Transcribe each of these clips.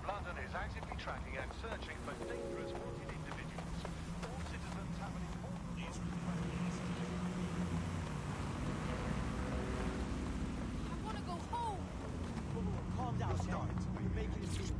London is actively tracking and searching for dangerous wanted individuals. All citizens have an important I want to go home. Calm down, Start. You're making it seem...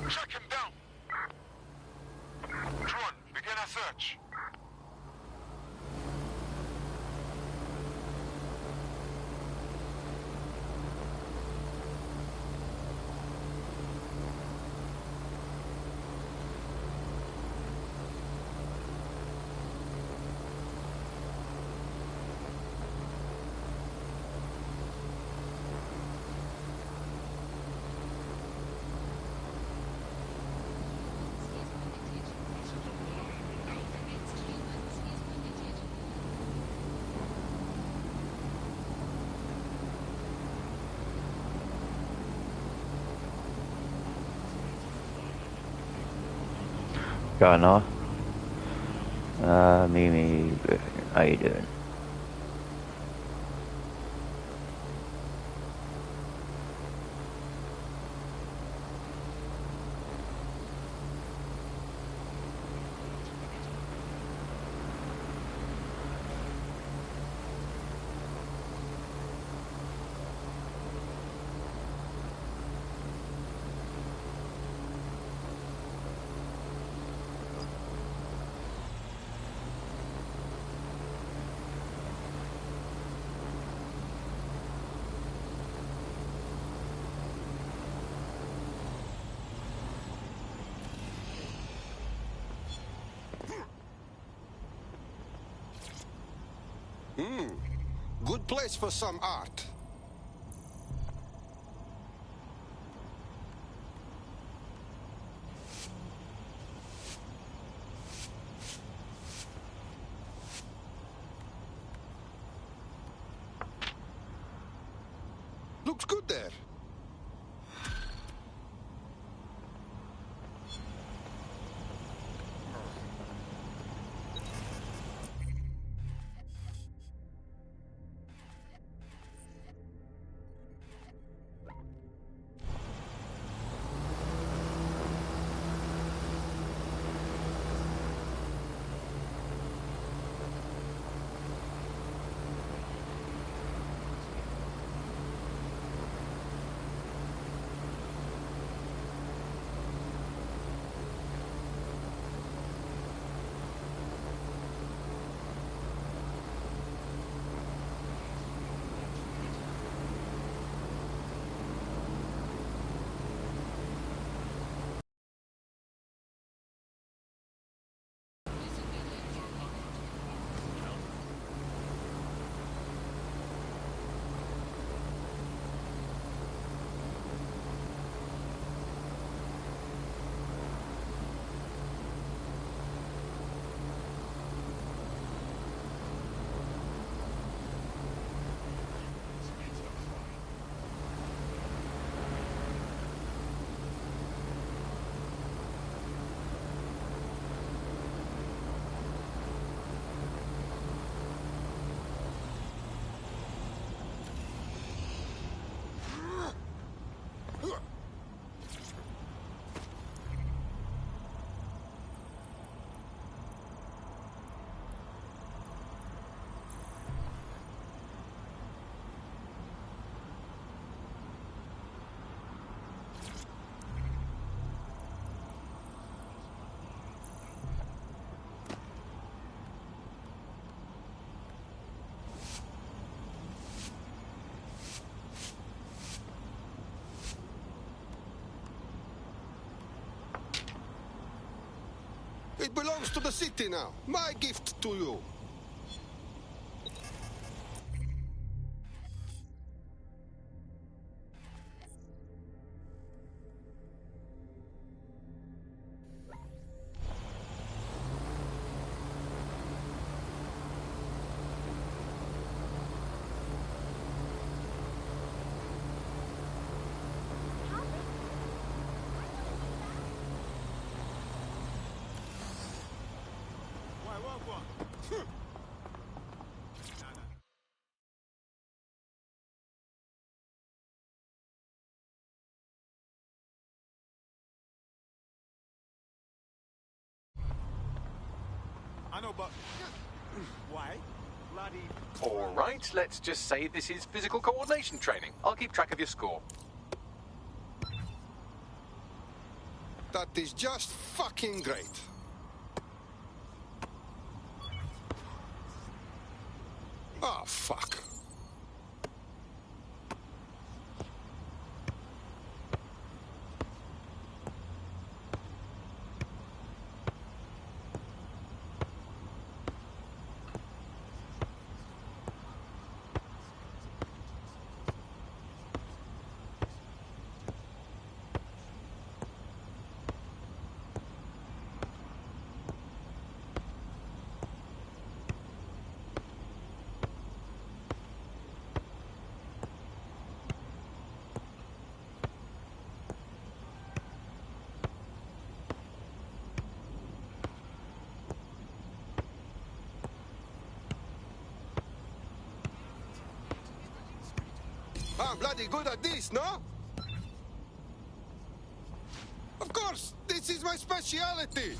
Track him down! Drone, begin a search. Going on? Mimi, how you doing? Good place for some art. Looks good there. Kiev belongs to the city now. My gift to you. I know, but why? Bloody. All right, let's just say this is physical coordination training. I'll keep track of your score. That is just fucking great. Oh, fuck. I'm bloody good at this, no? Of course, this is my speciality.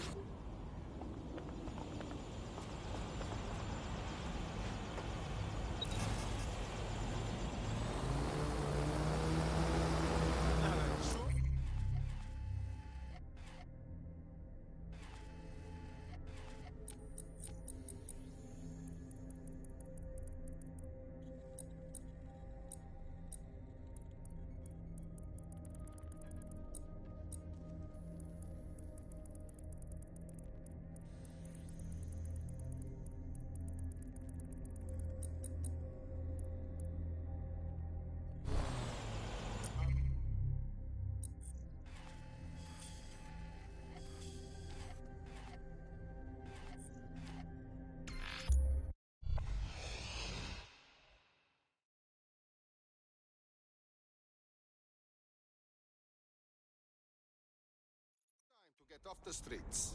To get off the streets.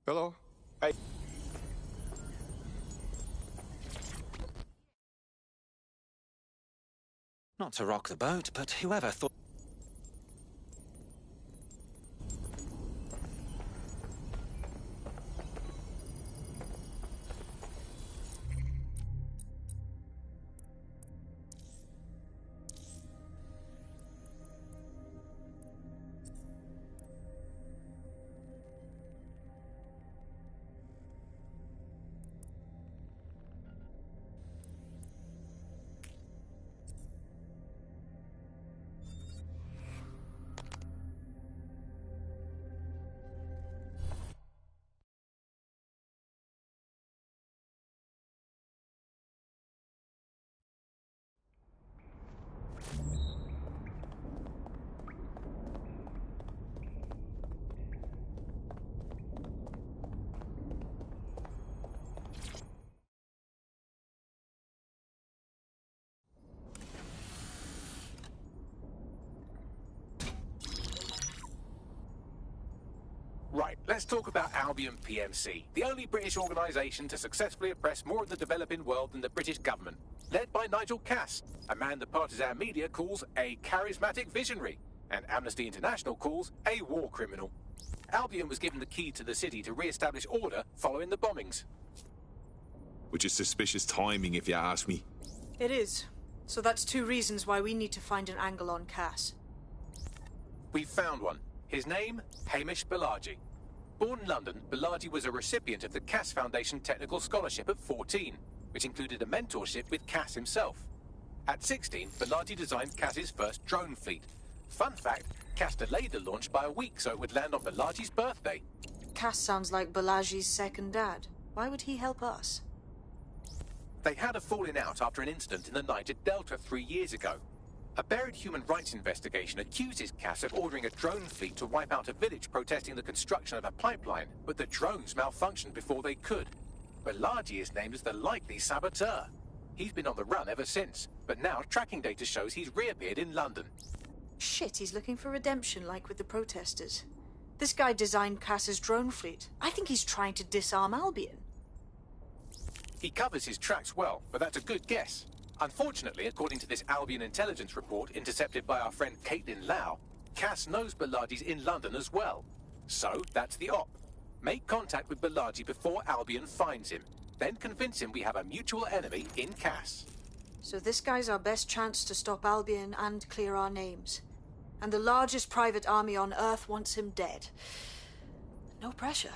Hello? Hey. Not to rock the boat, but whoever thought... Right, let's talk about Albion PMC, the only British organisation to successfully oppress more of the developing world than the British government. Led by Nigel Cass, a man the partisan media calls a charismatic visionary, and Amnesty International calls a war criminal. Albion was given the key to the city to re-establish order following the bombings. Which is suspicious timing, if you ask me. It is. So that's two reasons why we need to find an angle on Cass. We've found one. His name, Hamish Balaji. Born in London, Balaji was a recipient of the Cass Foundation Technical Scholarship at 14, which included a mentorship with Cass himself. At 16, Balaji designed Cass's first drone fleet. Fun fact, Cass delayed the launch by a week so it would land on Balaji's birthday. Cass sounds like Balaji's second dad. Why would he help us? They had a falling out after an incident in the Niger Delta 3 years ago. A buried human rights investigation accuses Cass of ordering a drone fleet to wipe out a village protesting the construction of a pipeline, but the drones malfunctioned before they could. Balaji is named as the likely saboteur. He's been on the run ever since, but now tracking data shows he's reappeared in London. Shit, he's looking for redemption like with the protesters. This guy designed Cass's drone fleet. I think he's trying to disarm Albion. He covers his tracks well, but that's a good guess. Unfortunately, according to this Albion intelligence report intercepted by our friend Caitlin Lau, Cass knows Balaji's in London as well. So, that's the op. Make contact with Balaji before Albion finds him. Then convince him we have a mutual enemy in Cass. So this guy's our best chance to stop Albion and clear our names. And the largest private army on Earth wants him dead. No pressure.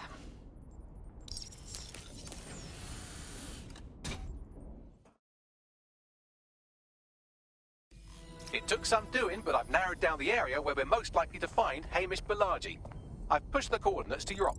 It took some doing, but I've narrowed down the area where we're most likely to find Hamish Balaji. I've pushed the coordinates to your op.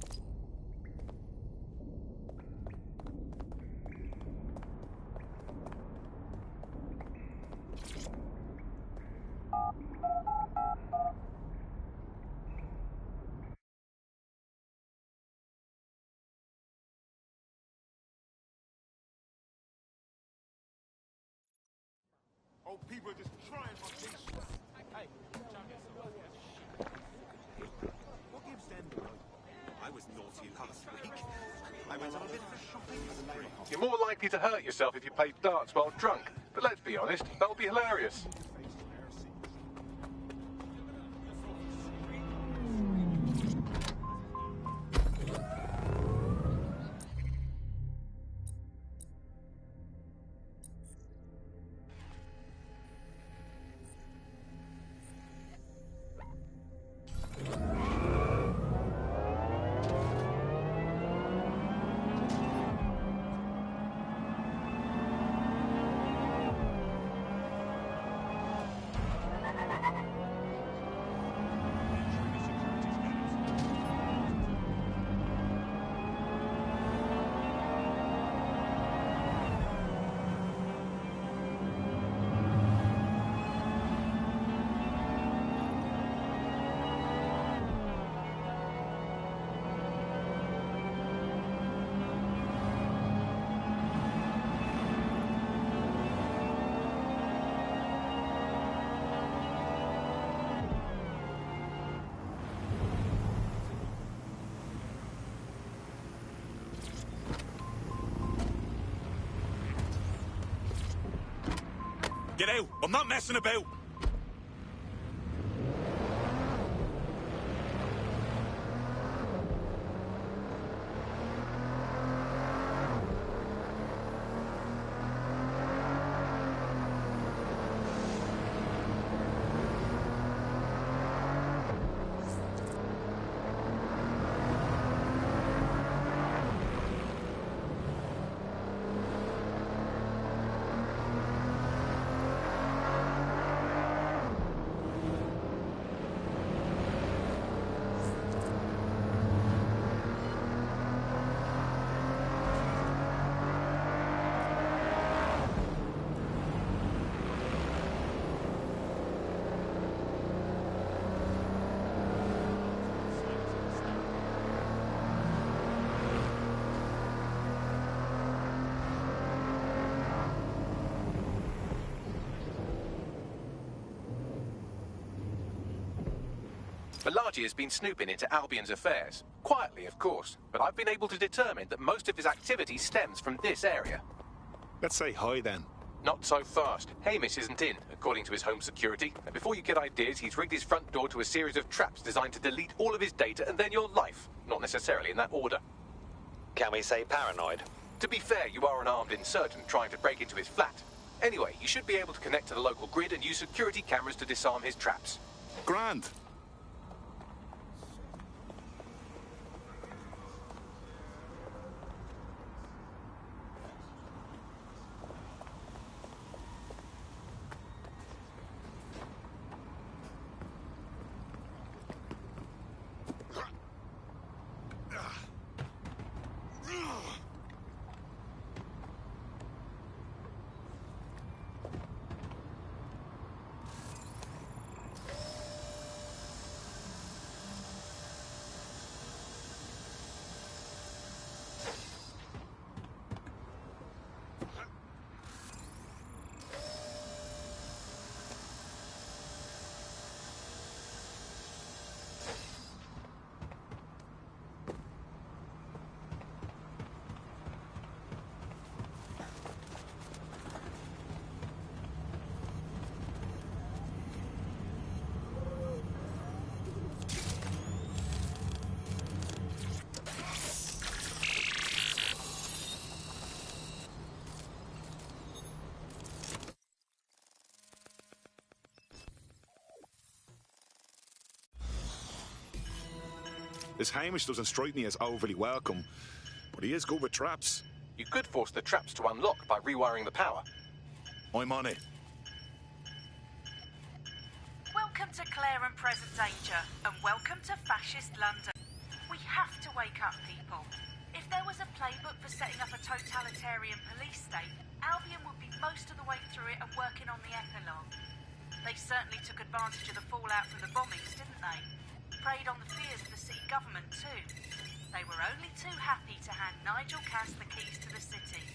Oh, people are just trying my things. Hey, what gives them the rope? I was naughty last week. I went on a bit of a shopping spree. You're more likely to hurt yourself if you play darts while drunk, but let's be honest, that'll be hilarious. Get out! I'm not messing about! Balaji has been snooping into Albion's affairs. Quietly, of course, but I've been able to determine that most of his activity stems from this area. Let's say hi then. Not so fast. Hamish isn't in, according to his home security. And before you get ideas, he's rigged his front door to a series of traps designed to delete all of his data and then your life. Not necessarily in that order. Can we say paranoid? To be fair, you are an armed insurgent trying to break into his flat. Anyway, you should be able to connect to the local grid and use security cameras to disarm his traps. Grand. This Hamish doesn't strike me as overly welcome, but he is good with traps. You could force the traps to unlock by rewiring the power. I'm on it. Welcome to Clare and Present Danger, and welcome to Fascist London. We have to wake up, people. If there was a playbook for setting up a totalitarian police state, Albion would be most of the way through it and working on the epilogue. They certainly took advantage of the fallout from the bombings, didn't they? Preyed on the fears of the city government too. They were only too happy to hand Nigel Cass the keys to the city.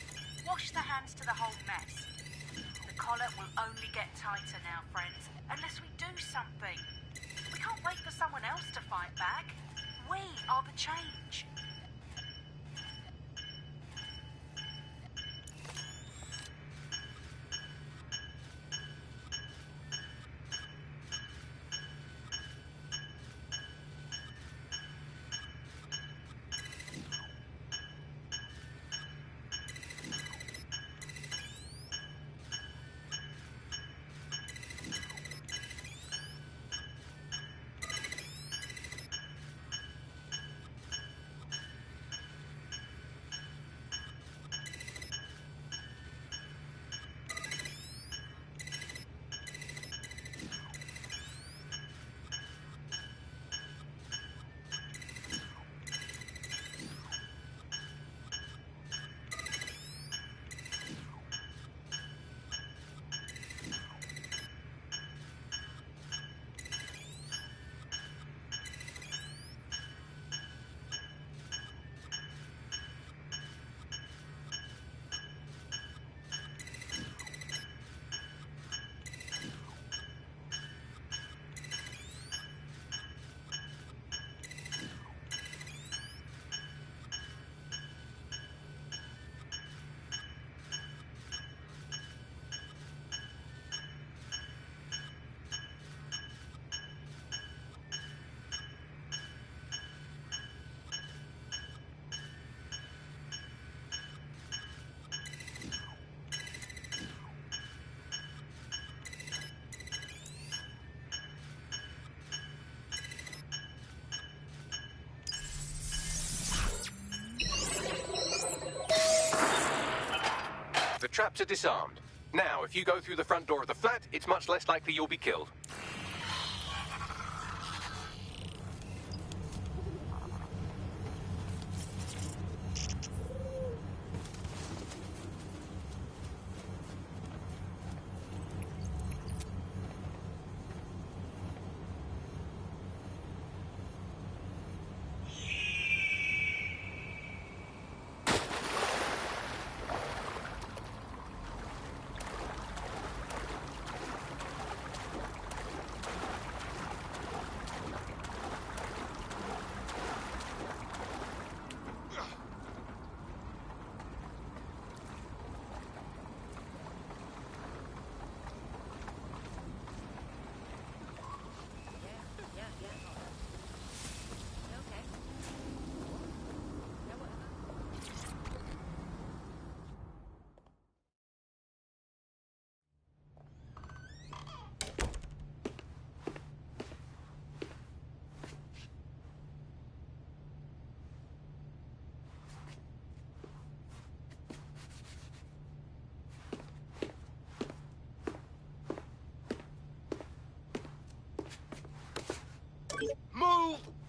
Wash their hands to the whole mess. The collar will only get tighter now, friends, unless we do something. We can't wait for someone else to fight back. We are the change. The traps are disarmed. Now, if you go through the front door of the flat, it's much less likely you'll be killed.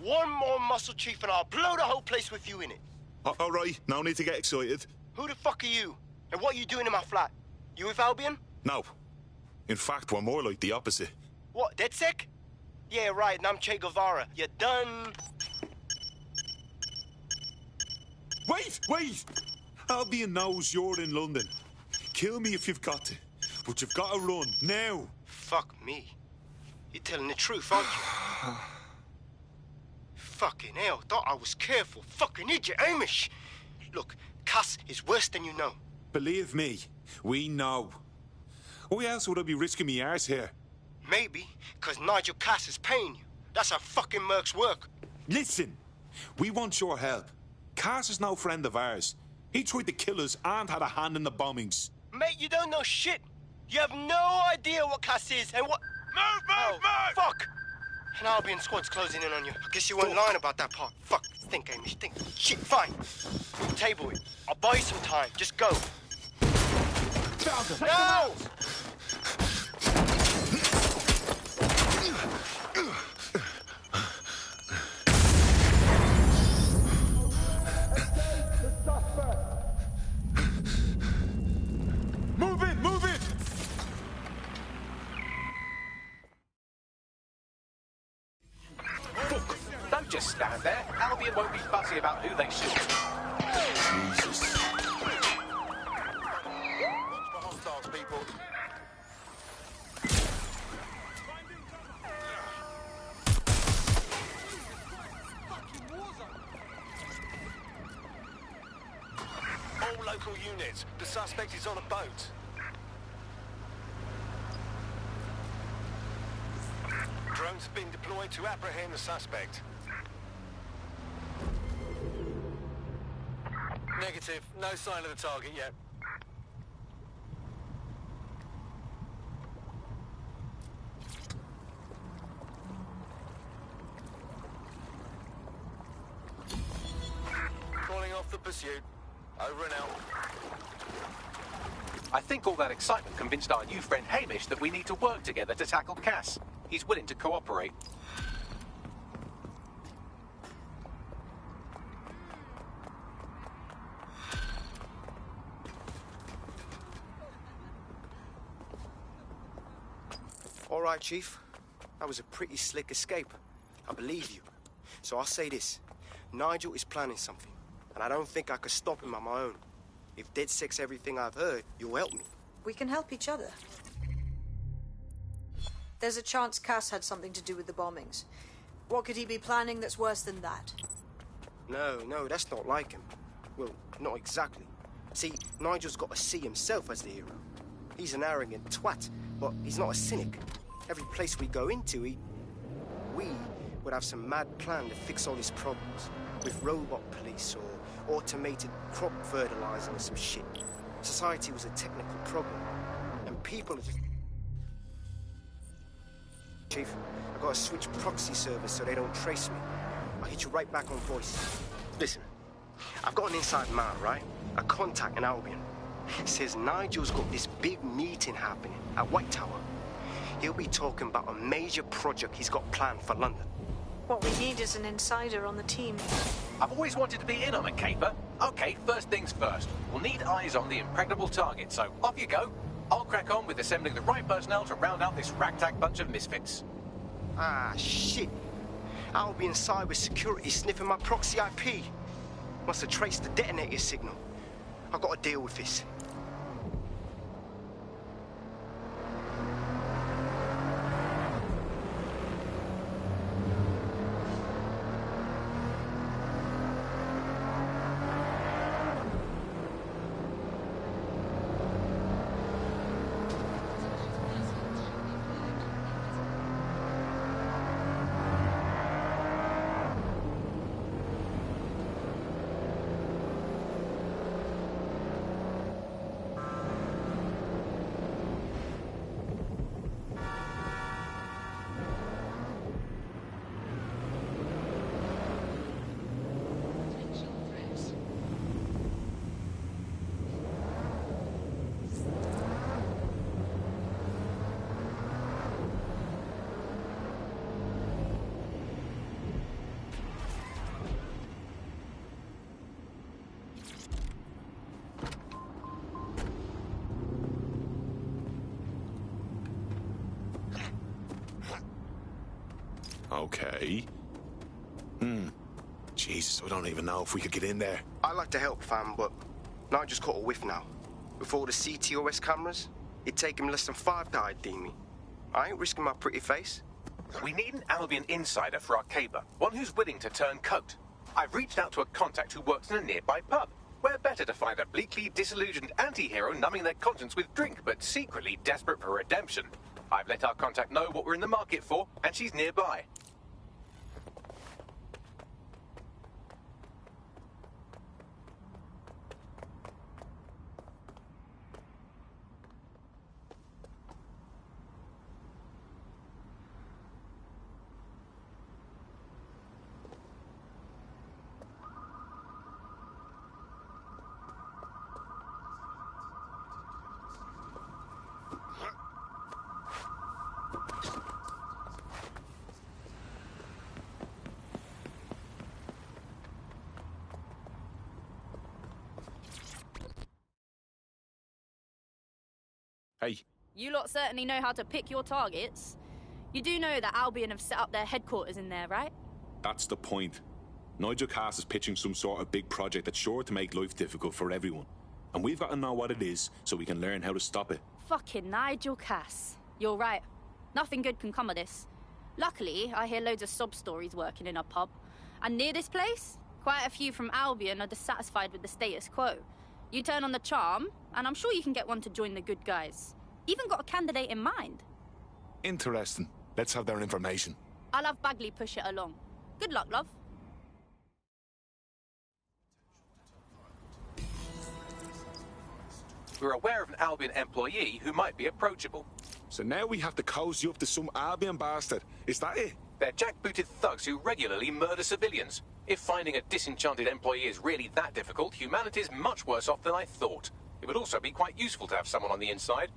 one more muscle, Chief, and I'll blow the whole place with you in it. All right, no need to get excited. Who the fuck are you? And what are you doing in my flat? You with Albion? No. In fact, we're more like the opposite. What, DedSec? Yeah, right, and I'm Che Guevara. You done? Wait! Albion knows you're in London. Kill me if you've got to. But you've got to run, now. Fuck me. You're telling the truth, aren't you? Fucking hell, thought I was careful. Fucking idiot, Hamish. Look, Cass is worse than you know. Believe me, we know. Why else would I be risking me arse here? Maybe, because Nigel Cass is paying you. That's how fucking mercs work. Listen, we want your help. Cass is no friend of ours. He tried to kill us and had a hand in the bombings. Mate, you don't know shit. You have no idea what Cass is and what... Move! Fuck! An Albion squad's closing in on you. I guess you weren't lying about that part. Fuck. Think, Hamish, think. Shit, fine. We'll table it. I'll buy you some time. Just go. No! Move it! Don't just stand there. Albion won't be fussy about who they shoot. Jesus. Hostiles, people. All local units. The suspect is on a boat. Drones have been deployed to apprehend the suspect. Negative. No sign of the target yet. Calling off the pursuit. Over and out. I think all that excitement convinced our new friend Hamish that we need to work together to tackle Cass. He's willing to cooperate. All right, Chief. That was a pretty slick escape. I believe you. So I'll say this. Nigel is planning something, and I don't think I could stop him on my own. If DedSec's everything I've heard, you'll help me. We can help each other. There's a chance Cass had something to do with the bombings. What could he be planning that's worse than that? No, that's not like him. Well, not exactly. See, Nigel's got to see himself as the hero. He's an arrogant twat, but he's not a cynic. Every place we go into, we would have some mad plan to fix all his problems. With robot police or automated crop fertilizer or some shit. Society was a technical problem. And people are just... Chief, I gotta switch proxy servers so they don't trace me. I'll hit you right back on voice. Listen, I've got an inside man, right? A contact in Albion. Says Nigel's got this big meeting happening at White Tower. He'll be talking about a major project he's got planned for London. What we need is an insider on the team. I've always wanted to be in on a caper. Okay, first things first. We'll need eyes on the impregnable target, so off you go. I'll crack on with assembling the right personnel to round out this ragtag bunch of misfits. Ah, shit. Albion cyber security sniffing my proxy IP. Must have traced the detonator signal. I've got to deal with this. Okay. Jesus, I don't even know if we could get in there. I'd like to help, fam, but Nigel's caught a whiff now. With all the CTOS cameras, it'd take him less than 5 to ID me. I ain't risking my pretty face. We need an Albion insider for our caber, one who's willing to turn coat. I've reached out to a contact who works in a nearby pub. Where better to find a bleakly disillusioned anti-hero numbing their conscience with drink, but secretly desperate for redemption. I've let our contact know what we're in the market for, and she's nearby. Hey. You lot certainly know how to pick your targets. You do know that Albion have set up their headquarters in there, right? That's the point. Nigel Cass is pitching some sort of big project that's sure to make life difficult for everyone. And we've got to know what it is so we can learn how to stop it. Fucking Nigel Cass. You're right. Nothing good can come of this. Luckily, I hear loads of sob stories working in a pub. And near this place, quite a few from Albion are dissatisfied with the status quo. You turn on the charm, and I'm sure you can get one to join the good guys. Even got a candidate in mind. Interesting. Let's have their information. I'll have Bagley push it along. Good luck, love. We're aware of an Albion employee who might be approachable. So now we have to cozy up to some Albion bastard. Is that it? They're jackbooted thugs who regularly murder civilians. If finding a disenchanted employee is really that difficult, humanity's much worse off than I thought. It would also be quite useful to have someone on the inside.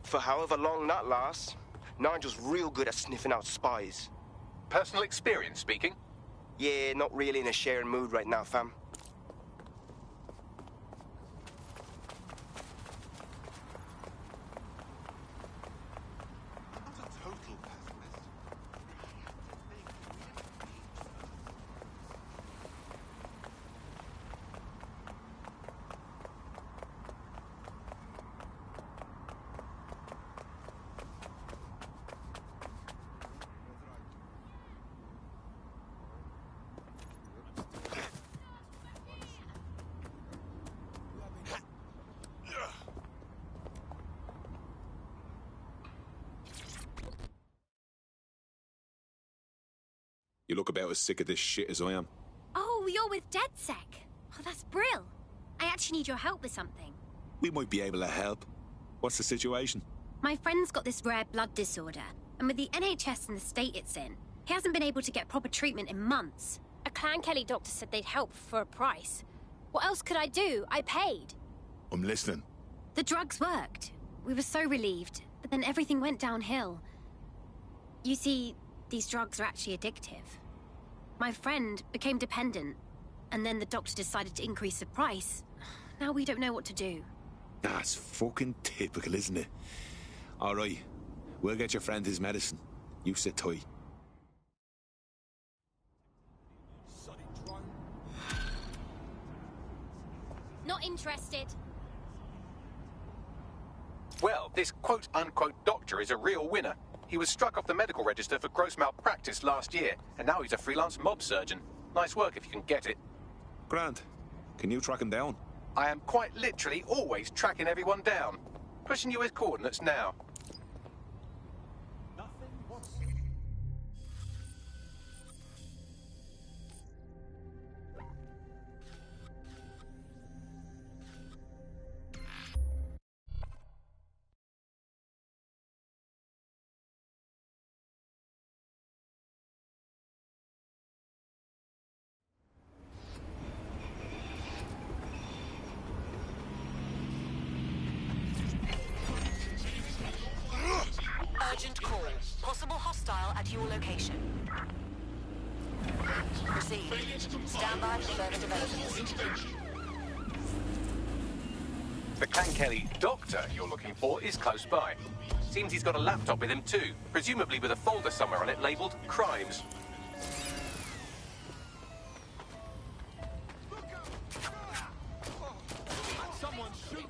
For however long that lasts, Nigel's real good at sniffing out spies. Personal experience speaking? Yeah, not really in a sharing mood right now, fam. You look about as sick of this shit as I am. Oh, you're with DedSec. Oh, that's brill. I actually need your help with something. We might be able to help. What's the situation? My friend's got this rare blood disorder, and with the NHS and the state it's in, he hasn't been able to get proper treatment in months. A Clan Kelly doctor said they'd help for a price. What else could I do? I paid. I'm listening. The drugs worked. We were so relieved, but then everything went downhill. You see, these drugs are actually addictive. My friend became dependent, and then the doctor decided to increase the price. Now we don't know what to do. That's fucking typical, isn't it? All right, we'll get your friend his medicine. You sit tight. Not interested. Well, this quote-unquote doctor is a real winner. He was struck off the medical register for gross malpractice last year, and now he's a freelance mob surgeon. Nice work if you can get it. Grant, can you track him down? I am quite literally always tracking everyone down. Pushing you his coordinates now. Urgent call. Possible hostile at your location. Proceed. Stand by for further developments. The Clan Kelly doctor you're looking for is close by. Seems he's got a laptop with him too, presumably with a folder somewhere on it labelled Crimes. Someone shoot!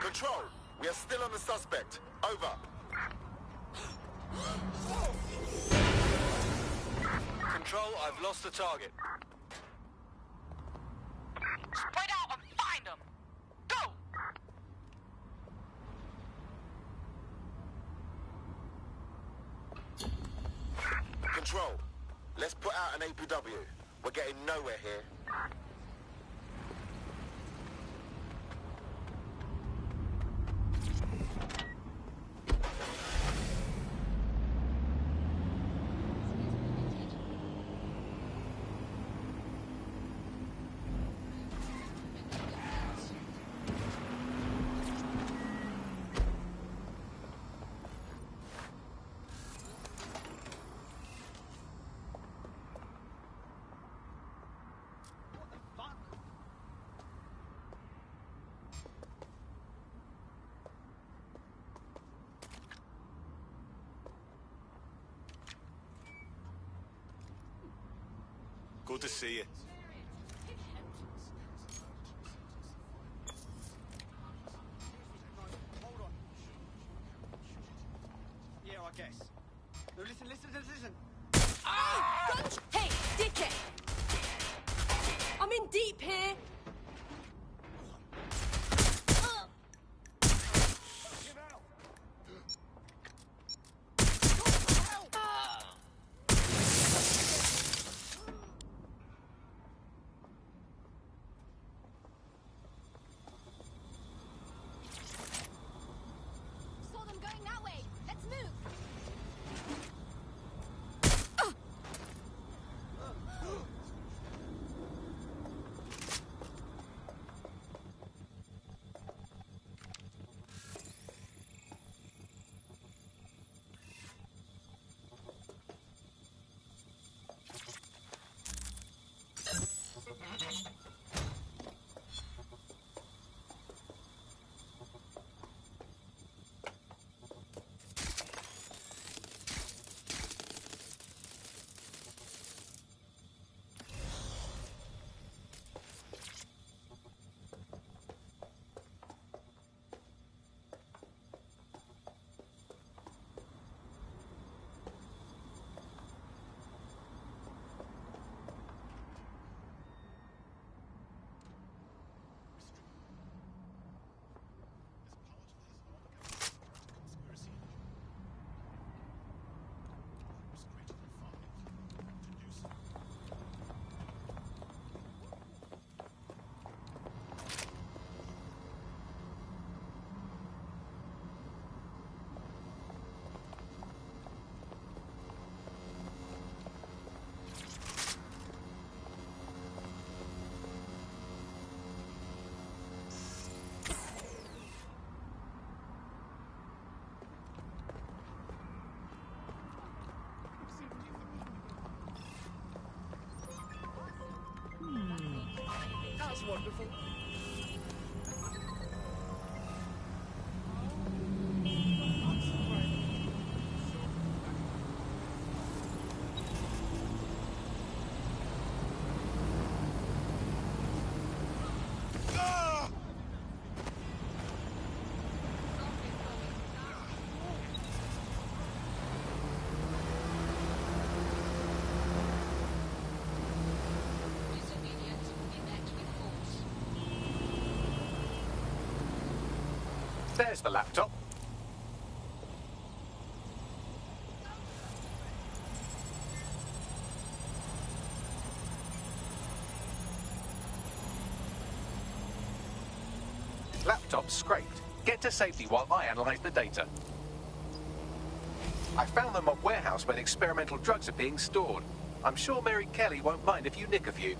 Control, we are still on the suspect. Over. Control, I've lost the target. Spread out and find them! Go! Control, let's put out an APW. We're getting nowhere here. Good to see you. Hold on. Yeah, I guess. No, listen. Ah! Hey, dickhead! I'm in deep here. Saw them going that way. Let's move. That's wonderful. There's the laptop. Laptop scraped. Get to safety while I analyze the data. I found the mob warehouse where the experimental drugs are being stored. I'm sure Mary Kelly won't mind if you nick a few.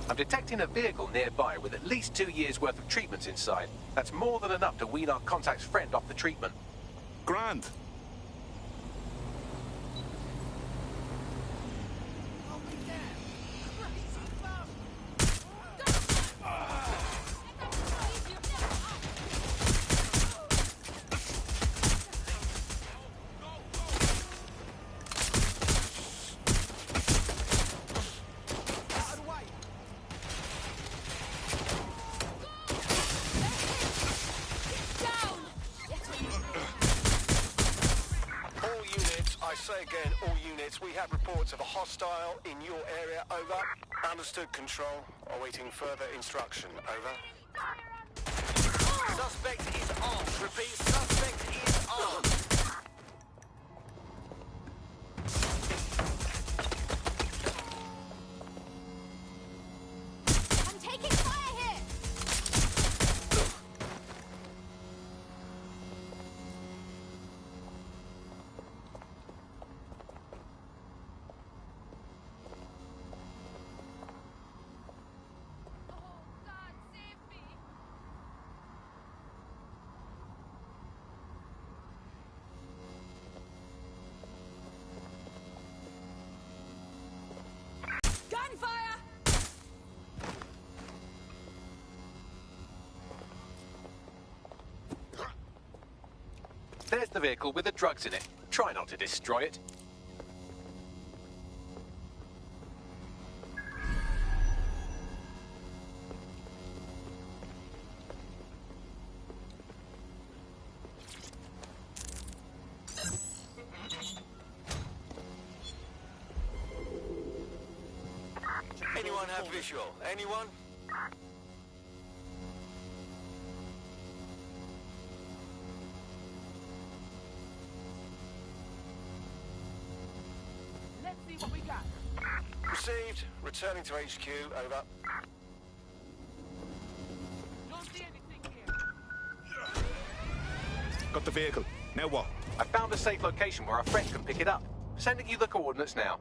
I'm detecting a vehicle nearby with at least 2 years' worth of treatments inside. That's more than enough to wean our contact's friend off the treatment. Grand. Say again, all units, we have reports of a hostile in your area, over. Understood, Control. Awaiting further instruction, over. Suspect is armed. Repeat, suspect is armed. I'm taking fire here! Gunfire! There's the vehicle with the drugs in it. Try not to destroy it. Anyone have visual? Anyone? Let's see what we got. Received. Returning to HQ, over. Don't see anything here. Got the vehicle. Now what? I found a safe location where our friend can pick it up. Sending you the coordinates now.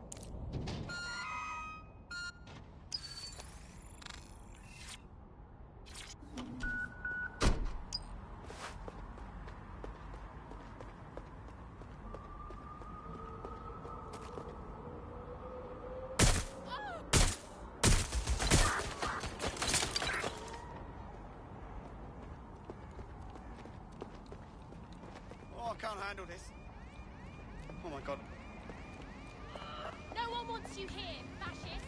Oh, I can't handle this. Oh my god. No one wants you here, fascist!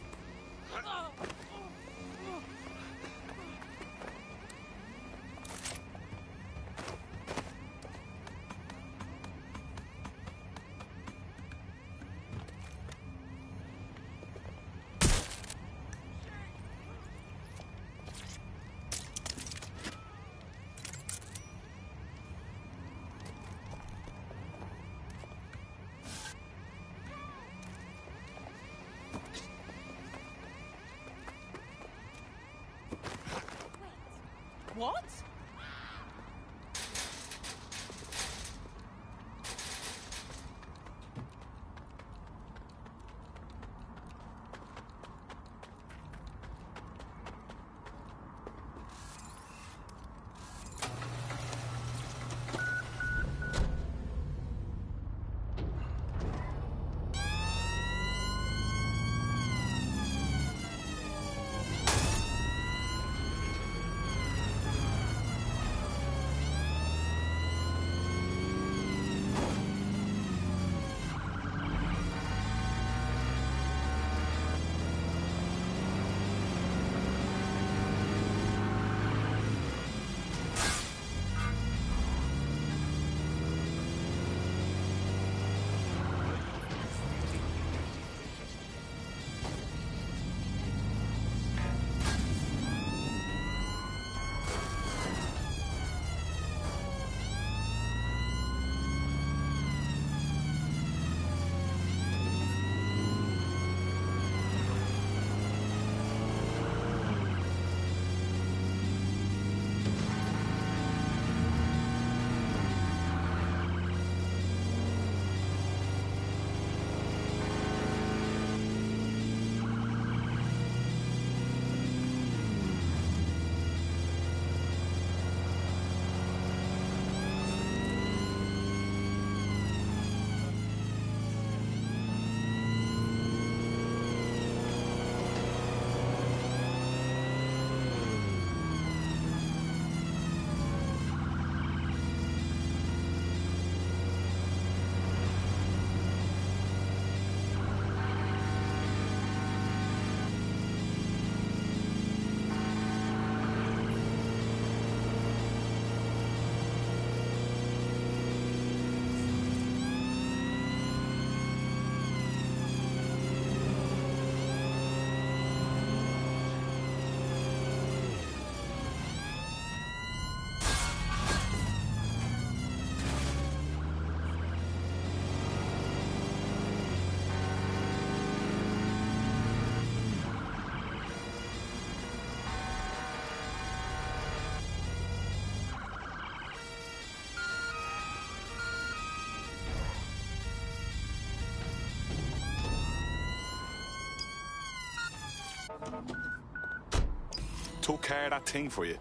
Took care of that thing for you.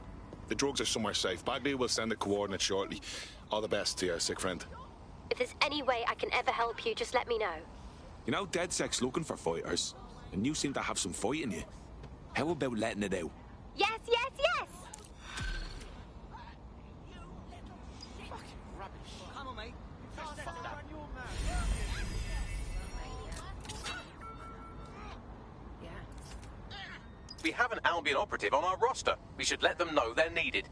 The drugs are somewhere safe. Bagley will send the coordinates shortly. All the best to your sick friend. If there's any way I can ever help you, just let me know. You know, DedSec's looking for fighters, and you seem to have some fight in you. How about letting it out? Yes, yes, yes! Come on, mate. We have an Albion operative on our roster. We should let them know they're needed.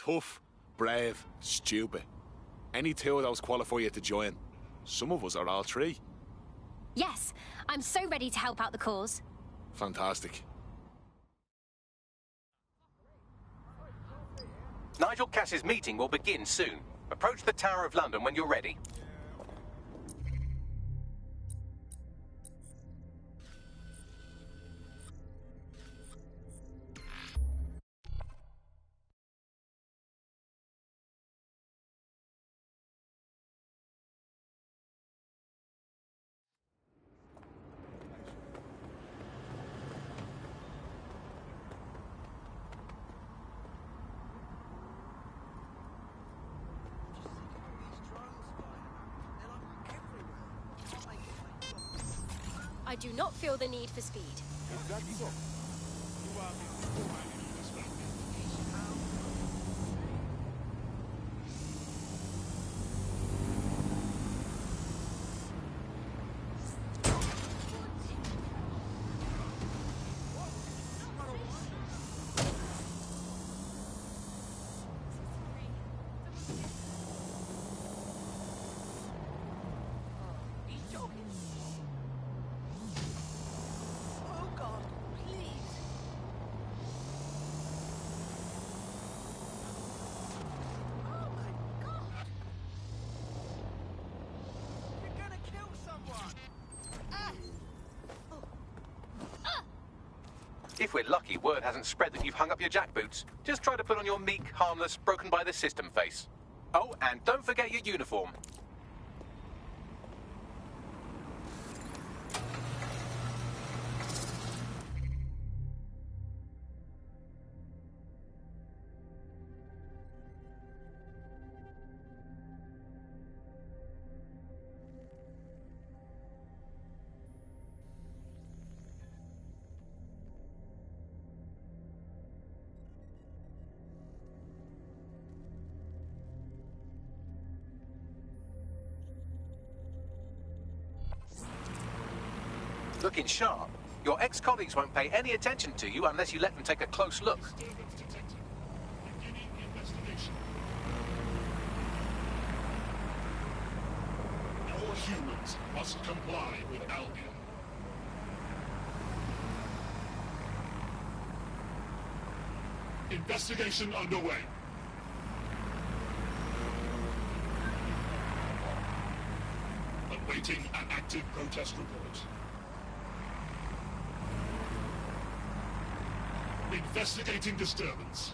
Tough, brave, stupid. Any two of those qualify you to join. Some of us are all three. Yes, I'm so ready to help out the cause. Fantastic. Nigel Cass's meeting will begin soon. Approach the Tower of London when you're ready. I do not feel the need for speed. If we're lucky, word hasn't spread that you've hung up your jackboots. Just try to put on your meek, harmless, broken by the system face. Oh, and don't forget your uniform. Looking sharp. Your ex-colleagues won't pay any attention to you unless you let them take a close look. All humans must comply with Albion. Investigation underway. Awaiting an active protest report. Investigating disturbance.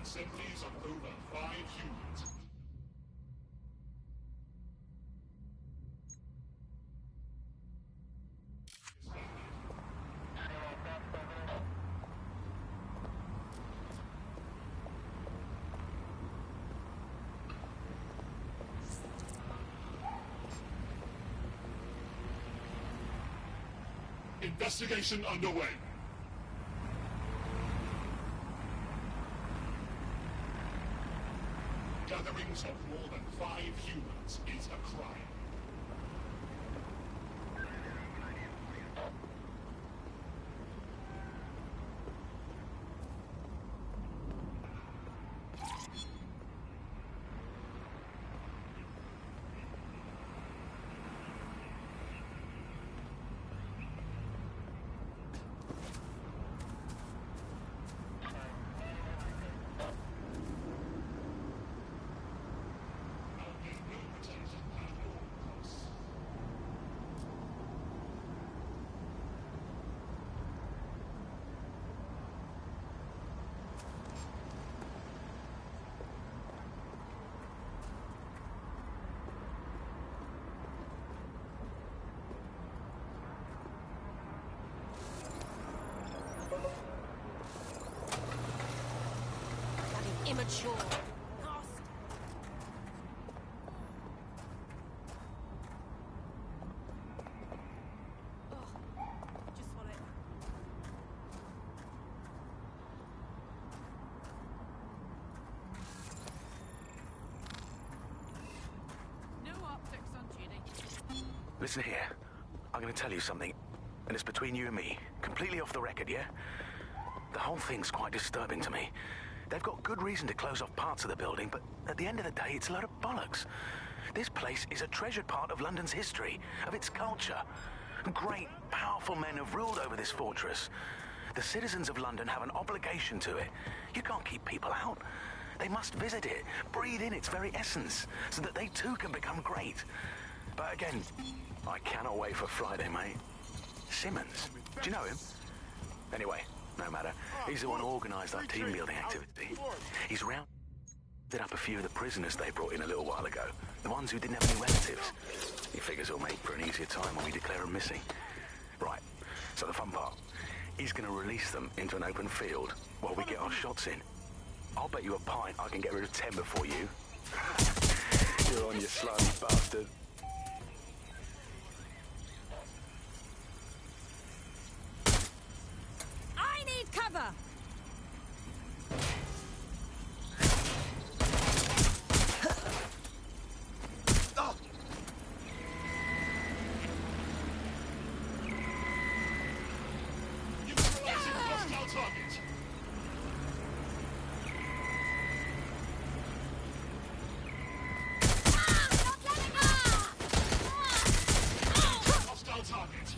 Assemblies of over 5 humans. Investigation underway. Gatherings of more than 5 humans is a crime. Immature. No optics on duty. Listen here. I'm gonna tell you something, and it's between you and me. Completely off the record, yeah? The whole thing's quite disturbing to me. They've got good reason to close off parts of the building, but at the end of the day, it's a load of bollocks. This place is a treasured part of London's history, of its culture. Great, powerful men have ruled over this fortress. The citizens of London have an obligation to it. You can't keep people out. They must visit it, breathe in its very essence, so that they too can become great. But again, I cannot wait for Friday, mate. Simmons, do you know him? Anyway, no matter. He's the one who organised our team-building activity. He's rounded up a few of the prisoners they brought in a little while ago. The ones who didn't have any relatives. He figures he'll make for an easier time when we declare them missing. Right, so the fun part. He's going to release them into an open field while we get our shots in. I'll bet you a pint I can get rid of 10 before you. You're on, you slimy bastard. I need cover! Neutralizing hostile target. Hostile target.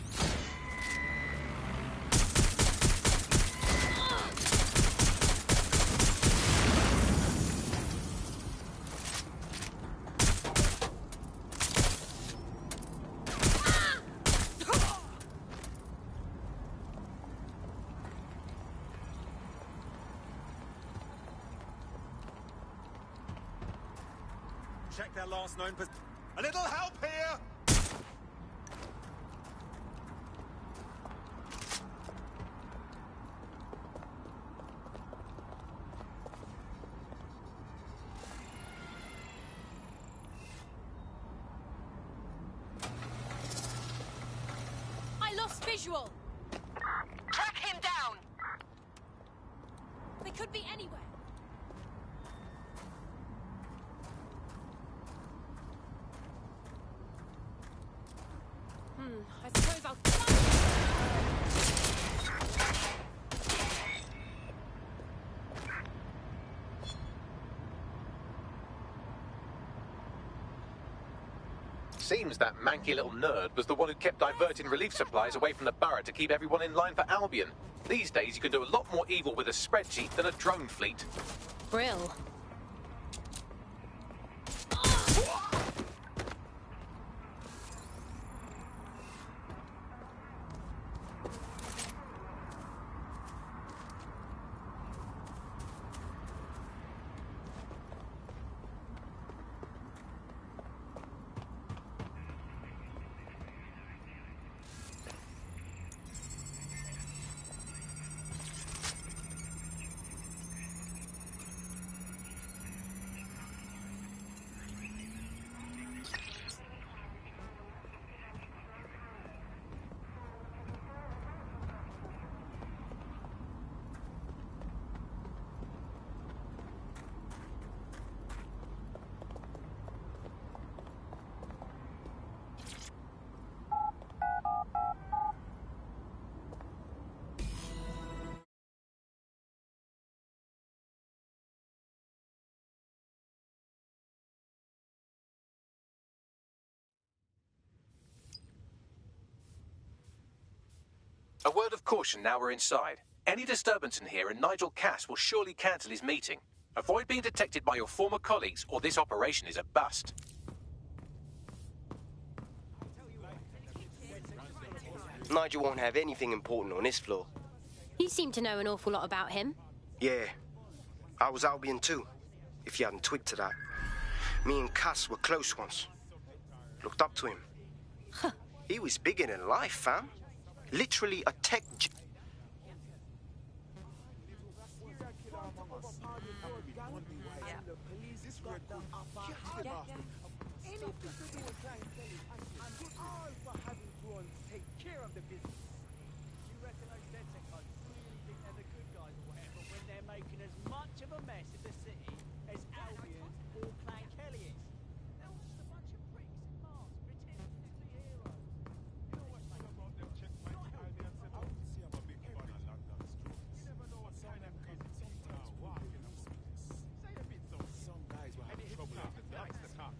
Check their last known position. A little help here! I lost visual! Track him down! They could be anywhere. I suppose I'll... Seems that manky little nerd was the one who kept diverting relief supplies away from the borough to keep everyone in line for Albion. These days, you can do a lot more evil with a spreadsheet than a drone fleet. Brill. A word of caution now we're inside. Any disturbance in here and Nigel Cass will surely cancel his meeting. Avoid being detected by your former colleagues or this operation is a bust. Nigel won't have anything important on this floor. You seem to know an awful lot about him. Yeah. I was Albion too, if you hadn't twigged to that. Me and Cass were close once. Looked up to him. Huh. He was bigger than life, fam. Literally a tech making as much of a mess of the city as Albion or Clan Kelly is. They're all just a bunch of pricks in masks pretending to be heroes. You know what, mate? You never know what kind of say a bit though. Some guys will have trouble with the dice to talk.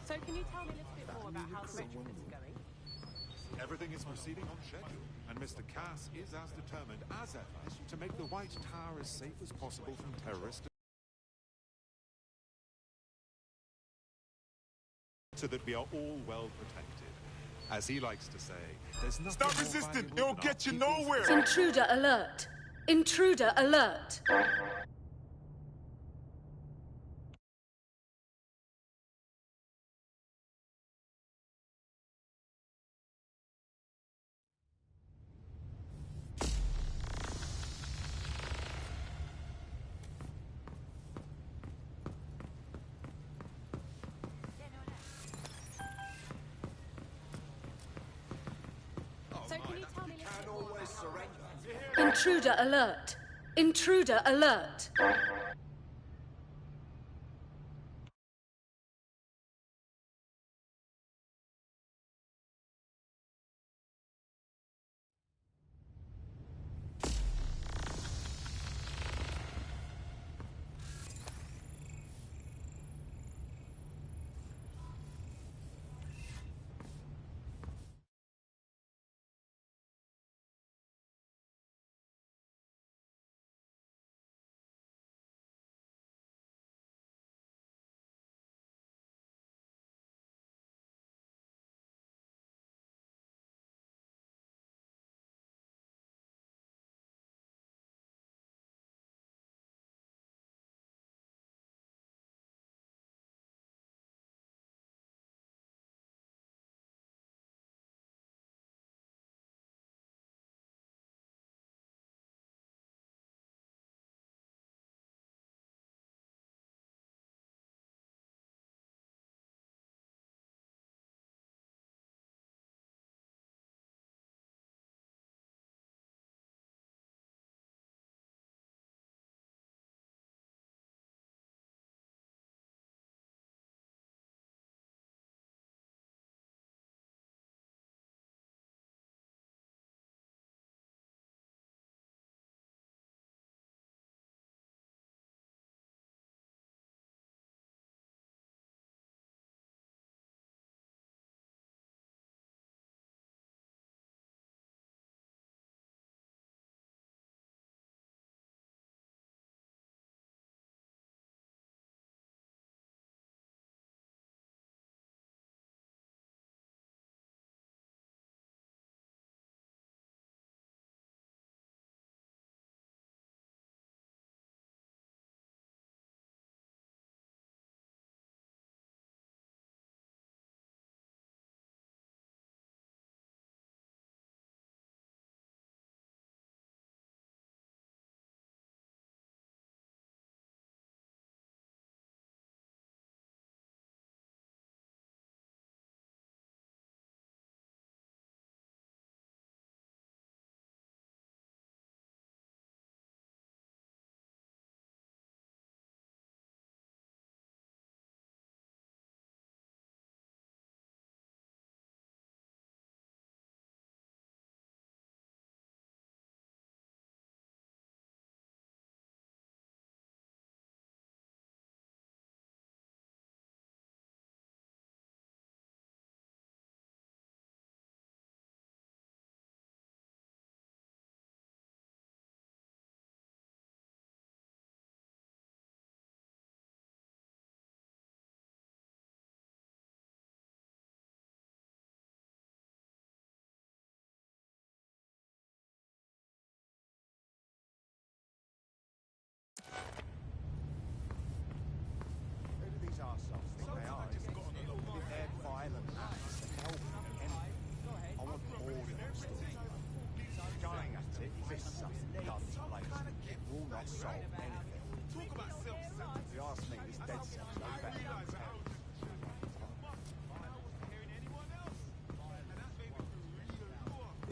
So can you tell me a little bit more about how the retrofits are going? Everything is proceeding on schedule, and Mr. Cass is as determined as ever to make the White Tower as safe as possible from terrorists, so that we are all well protected. As he likes to say, there's nothing Stop resisting! It'll get you nowhere! Intruder alert! Intruder alert! So can you tell me a little bit more about how... Intruder alert! Intruder alert!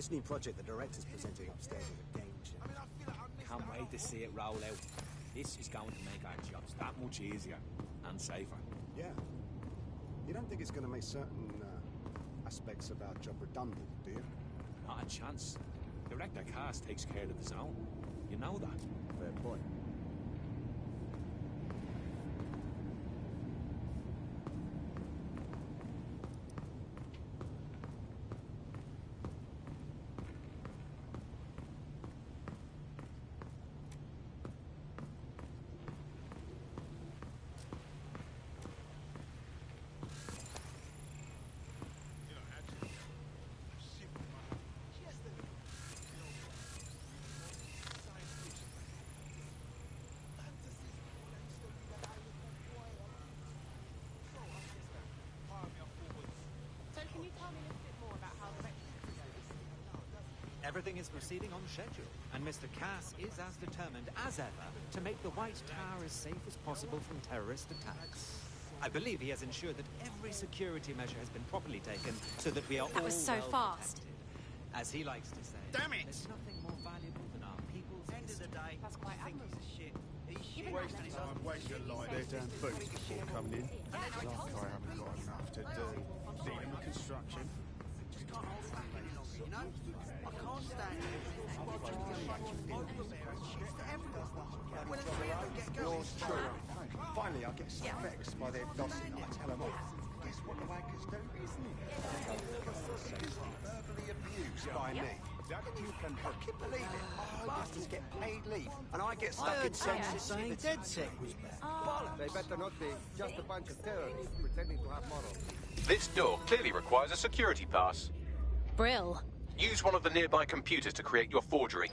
This new project the director's presenting upstairs is a game changer. Can't wait to see it roll out. This is going to make our jobs that much easier and safer. Yeah. You don't think it's going to make certain aspects of our job redundant, do you? Not a chance. Director Cass takes care of his own. You know that. Fair point. Everything is proceeding on schedule, and Mr. Cass is as determined as ever to make the White Tower as safe as possible from terrorist attacks. I believe he has ensured that every security measure has been properly taken so that we are all That was so well fast. protected. As he likes to say, Damn it! there's nothing more valuable than our people's End of the day, that's quite admirable. Shit. He's shit. Wasting time, waste your life. They're down boots before coming in. Like I haven't got enough to do. Dealing with construction. Just can't hold back any longer, you know? I can't stand it. Watching this bunch of overbearing shit to everyone. When the three of them get going, Yours true. Finally, I get some vexed by their gossip. I tell them off. Guess what the wankers do, isn't it? Verbally abused by me. You can fucking believe it. Bastards get paid leave, and I get stuck in saying DedSec was back. They better not be. Just a bunch of terrorists pretending to have morals. This door clearly requires a security pass. Brill. Use one of the nearby computers to create your forgery.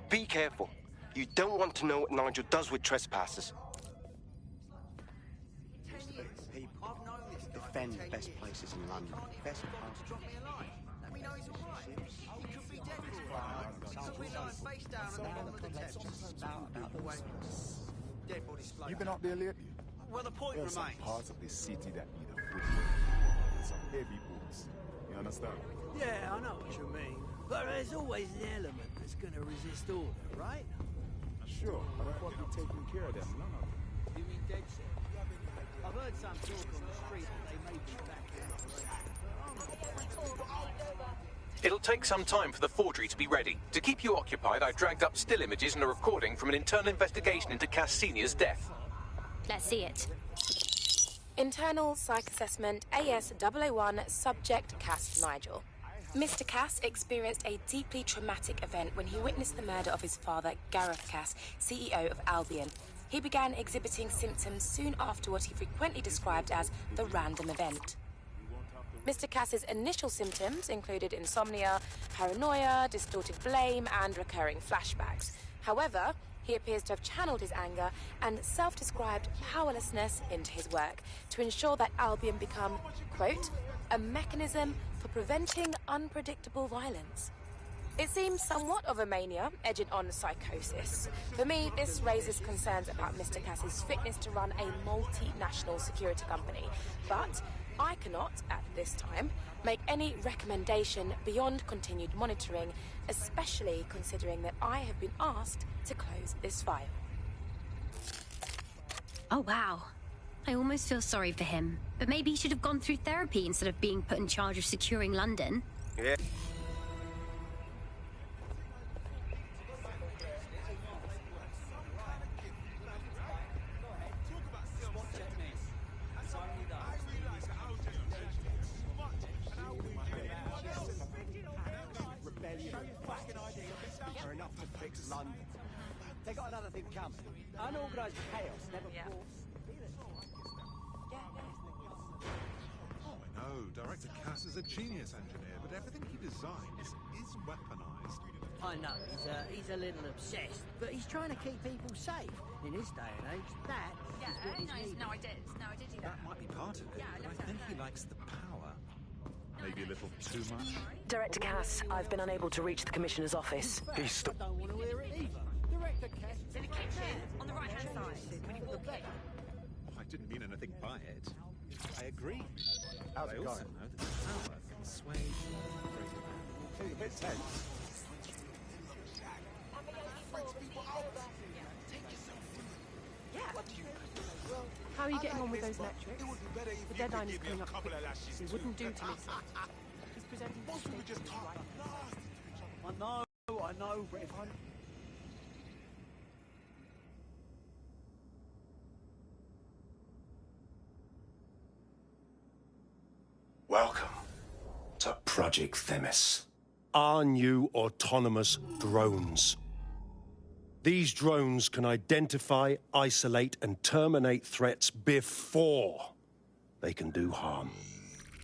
Be careful. You don't want to know what Nigel does with trespassers. People defend best places in London. Best drop me a line. Let me know he's all right. He could be dead for all I know. He could be lying face down on the bottom of the Thames. Dead bodies float. You been up there lately? Well, the point There's remains. some parts of this city that need a footwork. Some heavy boots. You understand? Yeah, I know what you mean. But there's always an element that's going to resist order, right? Sure, but I thought you'd taken care of them. None of them. You mean dead set? I've heard some talk on the street that they may be back in. It'll take some time for the forgery to be ready. To keep you occupied, I dragged up still images and a recording from an internal investigation into Cass Sr.'s death. Let's see it. Internal Psych Assessment AS-001 Subject Cass Nigel. Mr. Cass experienced a deeply traumatic event when he witnessed the murder of his father, Gareth Cass, CEO of Albion. He began exhibiting symptoms soon after what he frequently described as the random event. Mr. Cass's initial symptoms included insomnia, paranoia, distorted blame, and recurring flashbacks. However, he appears to have channeled his anger and self-described powerlessness into his work to ensure that Albion become, quote, a mechanism for preventing unpredictable violence. It seems somewhat of a mania, edging on psychosis. For me, this raises concerns about Mr. Cass's fitness to run a multinational security company. But I cannot, at this time, make any recommendation beyond continued monitoring, especially considering that I have been asked to close this file. Oh, wow. I almost feel sorry for him. But maybe he should have gone through therapy instead of being put in charge of securing London. Yeah. Are enough to fix London. They got another thing coming. Unorganised chaos never brought. No, Director Cass is a genius engineer, but everything he designs is weaponized. I know, he's a little obsessed, but he's trying to keep people safe. In his day and age, that is what is needed. No, I did do that. That might be part of it, but I think he likes the power. Maybe a little too much? Director Cass, I've been unable to reach the Commissioner's office. I don't want to hear it either. Director Cass In the kitchen, on the right-hand side, when you walk in. I didn't mean anything by it. I agree. How's But I it also going? know that the power can sway greater A bit tense. How are you getting on with those metrics? The deadline is coming up quickly. We wouldn't do to miss it. He's presenting the statement right now. I know, but if I'm... Welcome to Project Themis. Our new autonomous drones. These drones can identify, isolate, and terminate threats before they can do harm.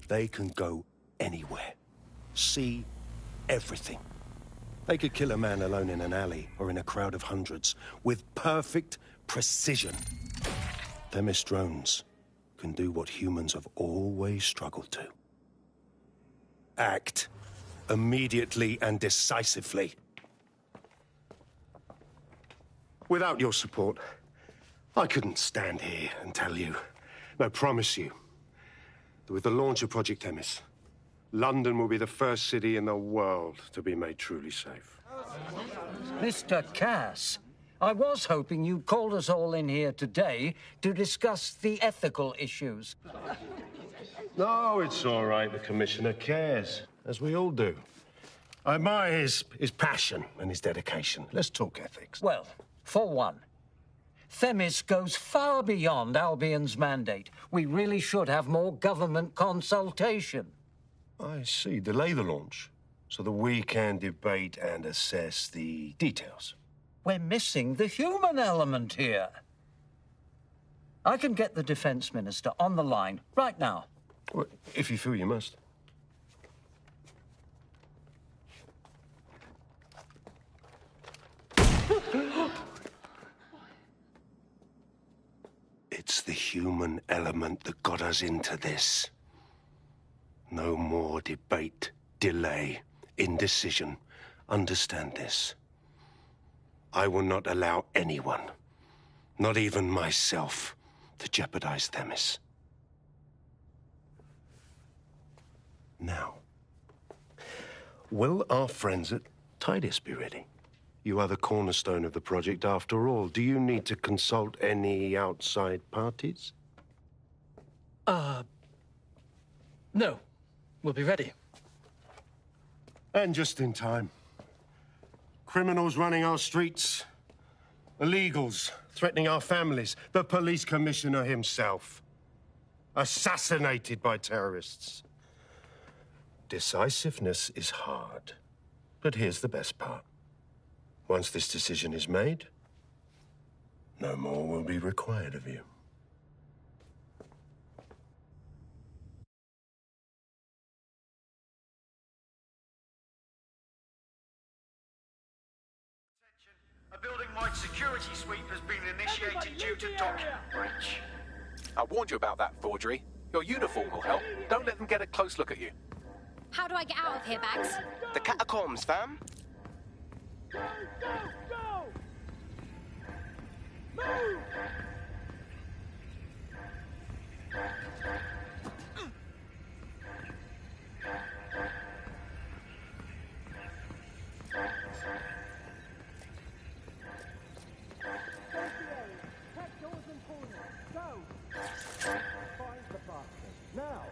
They can go anywhere, see everything. They could kill a man alone in an alley or in a crowd of hundreds with perfect precision. Themis drones can do what humans have always struggled to. Act immediately and decisively. Without your support, I couldn't stand here and tell you, I promise you, that with the launch of Project Themis, London will be the first city in the world to be made truly safe. Mr. Cass, I was hoping you called us all in here today to discuss the ethical issues. No, it's all right. The Commissioner cares, as we all do. I admire his passion and his dedication. Let's talk ethics. Well, for one, Themis goes far beyond Albion's mandate. We really should have more government consultation. I see. Delay the launch so that we can debate and assess the details. We're missing the human element here. I can get the Defense Minister on the line right now. Well, if you feel you must. It's the human element that got us into this. No more debate, delay, indecision. Understand this. I will not allow anyone, not even myself, to jeopardize Themis. Now, will our friends at Tidus be ready? You are the cornerstone of the project after all. Do you need to consult any outside parties? No. We'll be ready. And just in time. Criminals running our streets. Illegals threatening our families. The police commissioner himself. Assassinated by terrorists. Decisiveness is hard. But here's the best part. Once this decision is made, no more will be required of you. A building-wide security sweep has been initiated due to document breach. I warned you about that forgery. Your uniform will help. Don't let them get a close look at you. How do I get out of here, Bags? The catacombs, fam. Go! Move! Now!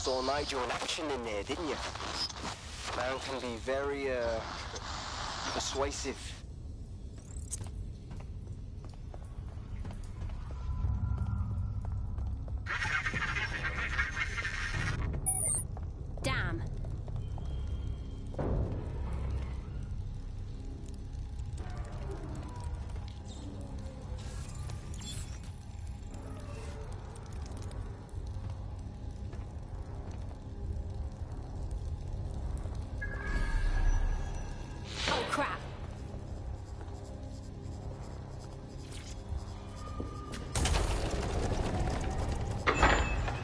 Saw Nigel in action in there, didn't you? Man can be very, persuasive. Damn. Oh, crap.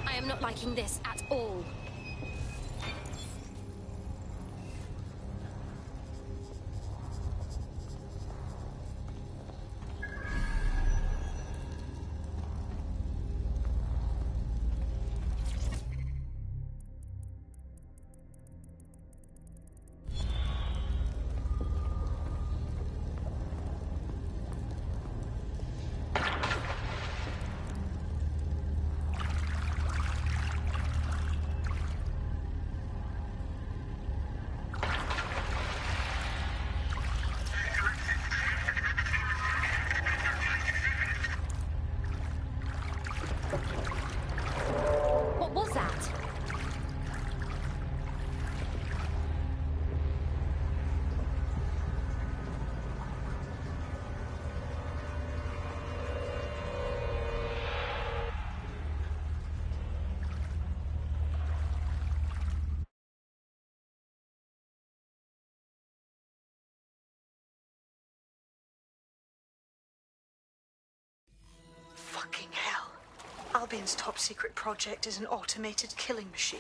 I am not liking this at all. What was that? Fucking hell. Albion's top secret project is an automated killing machine.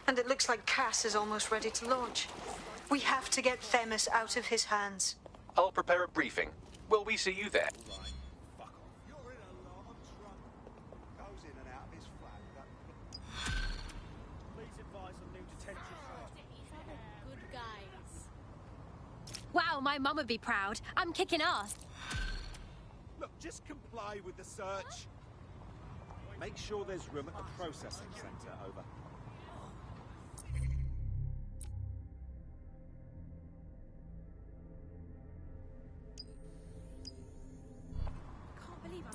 And it looks like Cass is almost ready to launch. We have to get Themis out of his hands. I'll prepare a briefing. Will we see you there? Goes in and out of his flat. Please advise on new detention centre. Good guys. Wow, my mum would be proud. I'm kicking ass. Look, just comply with the search. Make sure there's room at the processing centre, over. Can't believe it.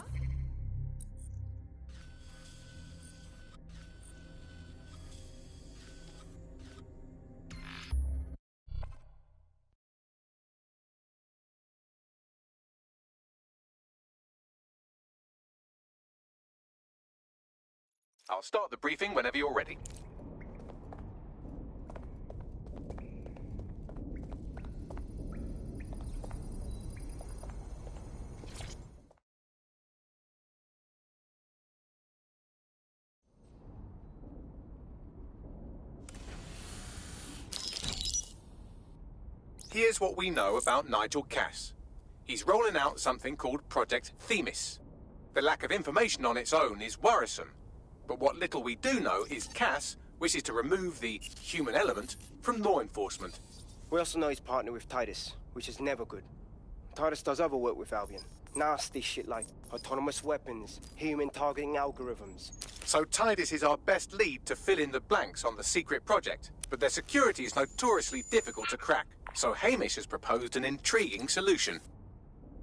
I'll start the briefing whenever you're ready. Here's what we know about Nigel Cass. He's rolling out something called Project Themis. The lack of information on its own is worrisome. But what little we do know is Cass wishes to remove the human element from law enforcement. We also know he's partnered with Titus, which is never good. Titus does other work with Albion. Nasty shit like autonomous weapons, human targeting algorithms. So Titus is our best lead to fill in the blanks on the secret project, but their security is notoriously difficult to crack. So Hamish has proposed an intriguing solution.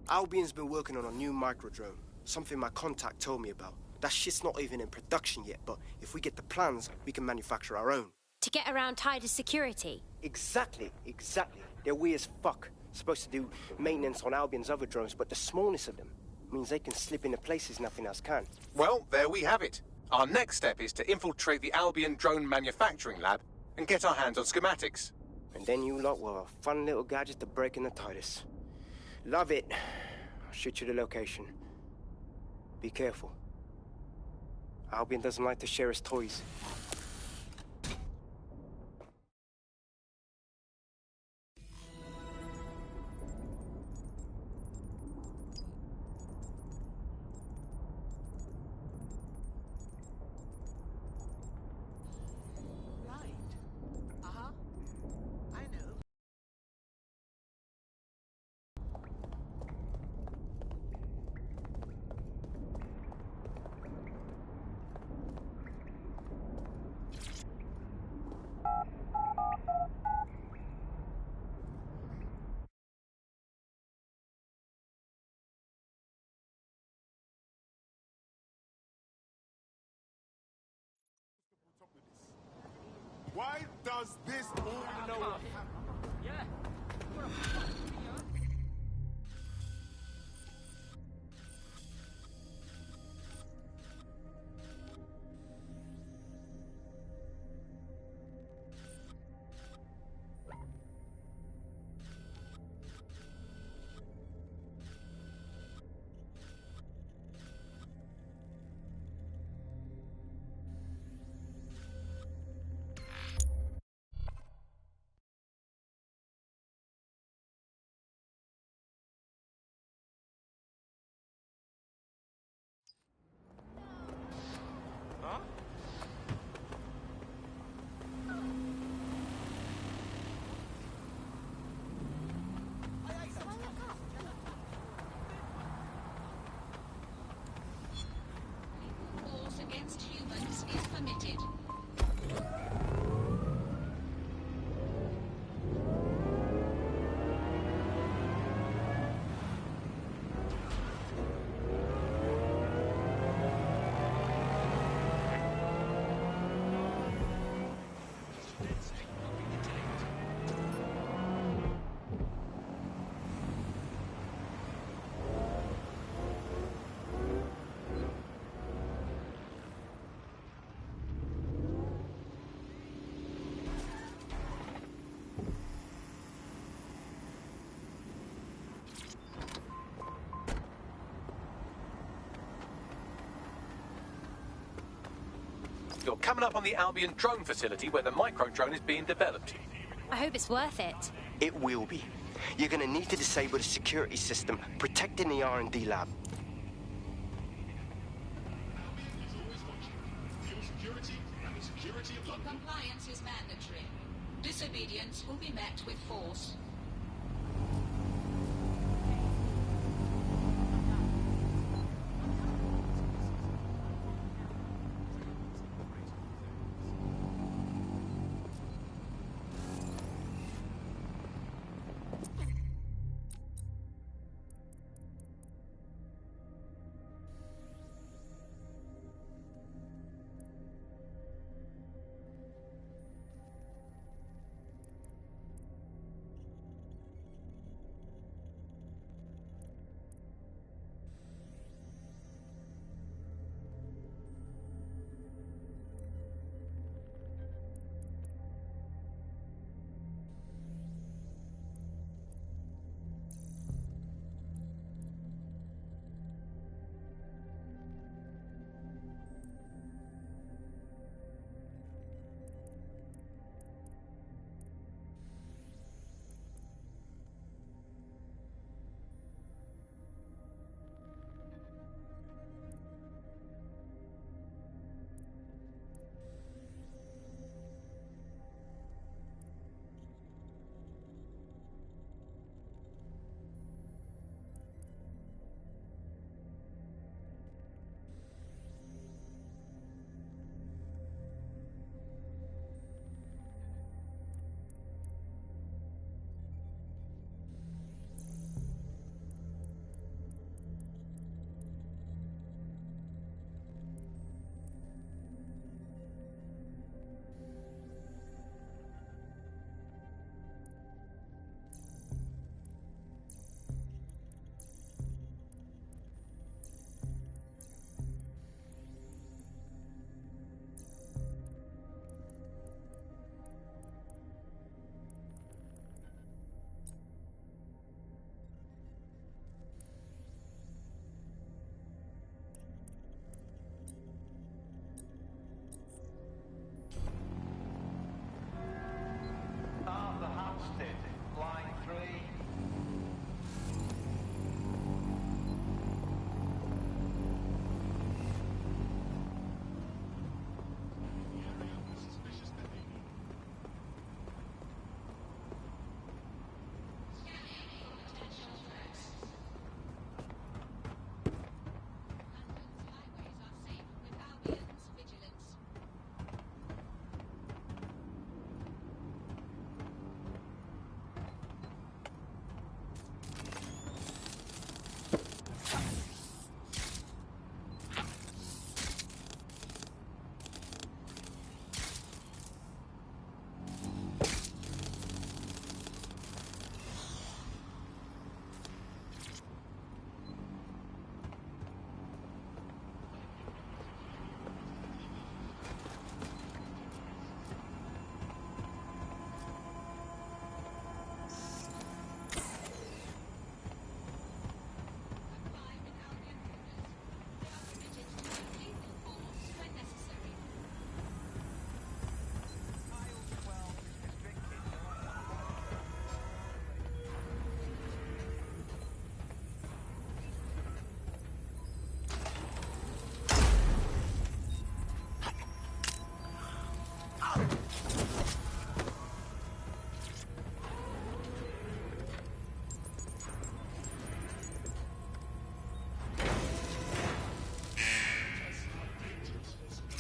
Albion's been working on a new microdrone, something my contact told me about. That shit's not even in production yet, but if we get the plans, we can manufacture our own. To get around Titus security? Exactly. They're weird as fuck. Supposed to do maintenance on Albion's other drones, but the smallness of them means they can slip into places nothing else can. Well, there we have it. Our next step is to infiltrate the Albion drone manufacturing lab and get our hands on schematics. And then you lot will have a fun little gadget to break in the Titus. Love it. I'll shoot you the location. Be careful. Albion doesn't like to share his toys. Why does this all know? Yeah. Force against humans is permitted. You're coming up on the Albion drone facility where the micro-drone is being developed. I hope it's worth it. It will be. You're gonna need to disable the security system protecting the R&D lab. Compliance is mandatory. Disobedience will be met with force.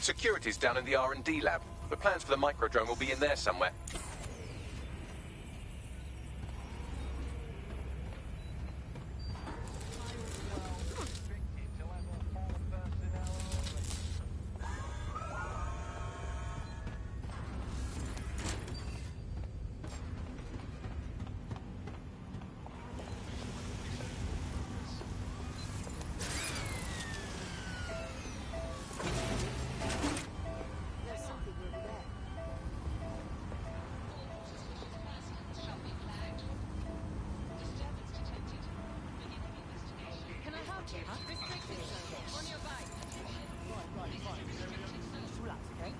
Security's down in the R&D lab. The plans for the microdrone will be in there somewhere. Can I help you? Restricted zone. On your bike. Right, fine. Just relax, okay?